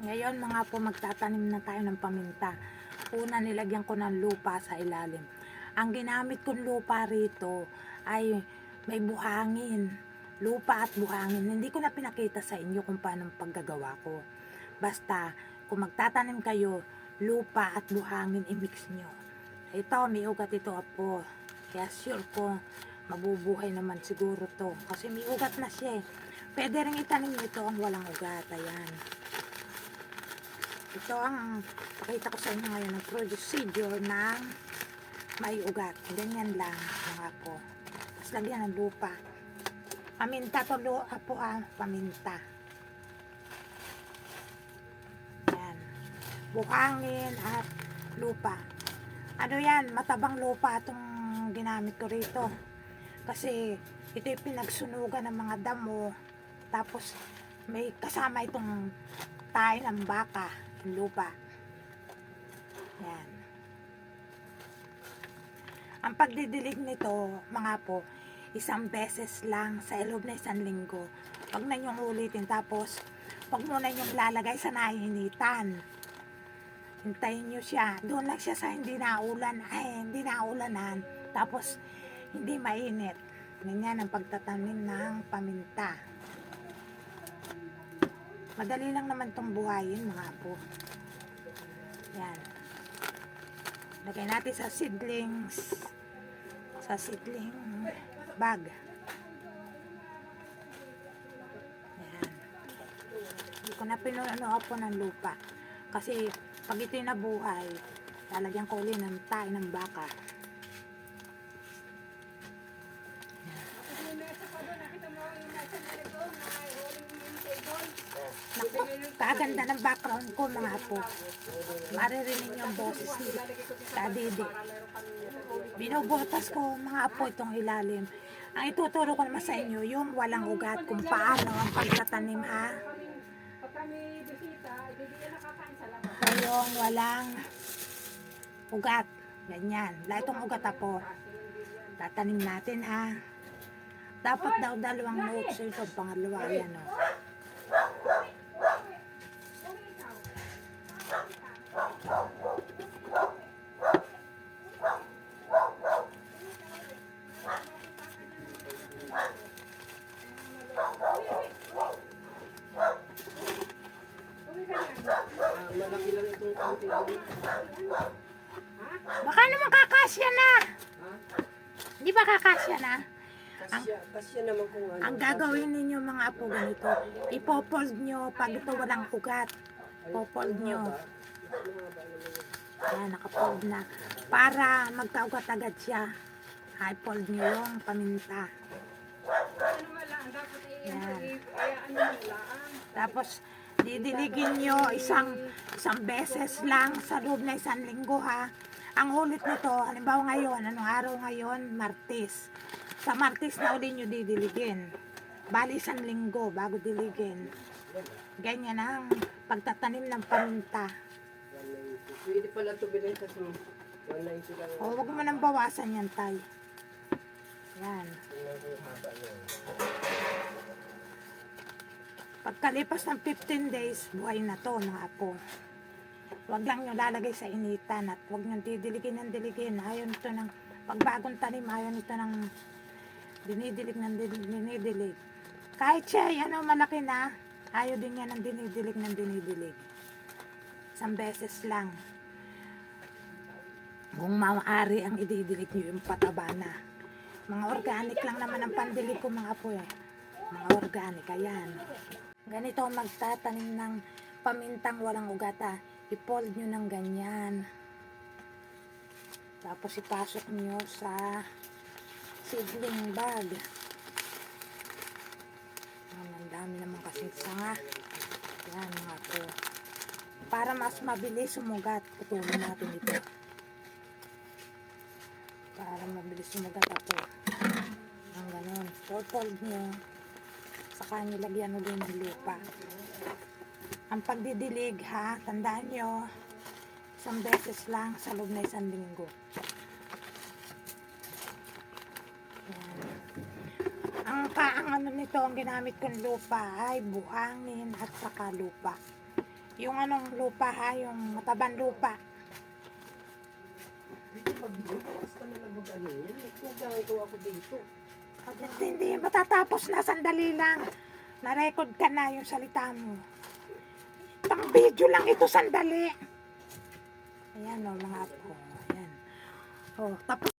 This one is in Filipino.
Ngayon mga po, magtatanim na tayo ng paminta. Una, nilagyan ko ng lupa sa ilalim. Ang ginamit kong lupa rito ay may buhangin. Lupa at buhangin. Hindi ko na pinakita sa inyo kung paano paggagawa ko. Basta, kung magtatanim kayo, lupa at buhangin i-mix nyo. Ito, may ugat ito po. Kaya sure ko, mabubuhay naman siguro to. Kasi may ugat na siya eh. Pwede rin itanim nito ang walang ugat. Ayan. Ito ang pakita ko sa inyo ngayon ng procedure ng may ugat. Ganyan lang mga po. Tapos lagyan ng lupa. Paminta to po paminta. Yan. Buhangin at lupa. Ano yan? Matabang lupa itong ginamit ko rito. Kasi ito yung pinagsunugan ng mga damo. Tapos may kasama itong tayo ng baka. Lupa. Yan. Ang pagdidilig nito, mga po, isang beses lang sa loob na isang linggo. Huwag na nyong ulitin. Tapos, huwag muna nyong lalagay sa nainitan. Hintayin nyo siya. Doon lang siya sa hindi naulanan. Tapos, hindi mainit. Ganyan ang pagtatanim ng paminta. Madali lang naman itong buhayin mga po. Yan. Lagay natin sa seedlings. Sa seedling bag. Yan. Hindi ko na pinuno po ng lupa. Kasi pag ito'y nabuhay, lalagyan ko ulit ng tayo ng baka. Naku, kaganda ng background ko mga po. Maririnig niyo ang boses ni Kadidi. Binubutas ko mga po itong ilalim. Ang ituturo ko naman sa inyo, yung walang ugat, kung paano ang pagtatanim ha. Yung walang ugat. Ganyan. Lahat itong ugat po. Tatanim natin ha. Dapat daw dalawang notes. Ito pangalawa. Ayan o. Malaki lang itong konti. Baka naman kakasya na. Hindi ba kakasya na? Kasya naman kung ano. Ang gagawin ninyo mga apo ganito, ipopold nyo pag ito walang ugat. Popold nyo. Ayan, nakapold na. Para magkaugat agad siya. I-fold nyo yung paminta. Ayan. Tapos, didiligin nyo isang beses lang sa loob na isang linggo ha. Ang ulit nito, halimbawa ngayon, anong araw ngayon? Martes. Sa Martes na uli nyo didiligin. Bali isang linggo bago diligin. Ganyan ang pagtatanim ng paminta. Pwede pala ito bilhin kasi 190 lang. O, huwag mo nang bawasan yan, tay. Yan. Pagkalipas ng 15 days, buhay na to mga apo. Huwag lang nyo lalagay sa initan at huwag nyo didiligin ng diligin. Ayaw nito ng pagbagong tanim, ayaw nito ng dinidilig. Kahit siya, yan o malaki na, ayaw din yan ng dinidilig. Isang beses lang. Kung maaari ang ididilig nyo yung pataba na. Mga organic lang naman ang pandilig ko mga apo eh. Mga organic, ayan. Ganito magtatanim ng pamintang walang ugat ha. I-fold nyo ng ganyan. Tapos ipasok nyo sa seedling bag. Ang dami naman kasing sanga. Yan mga po. Para mas mabilis sumugat, putulin natin ito. Para mabilis sumugat ako. Ang ganon. Fold nyo. Saka nyo lagyan ulit ng lupa. Ang pagdidilig ha, tandaan nyo, isang beses lang sa loob na isang linggo. Yan. Ang ano nito, ang ginamit kong lupa ay buhangin at saka lupa. Yung anong lupa ha, yung matabang lupa. Hindi mag-video. Basta na lang mag-ano yan. Nagkagawa ako dito. Hindi, matatapos na, sandali lang. Na-record ka na yung salita mo. Pang video lang ito, sandali. Ayan o, mga apo. Ayan. O, tapos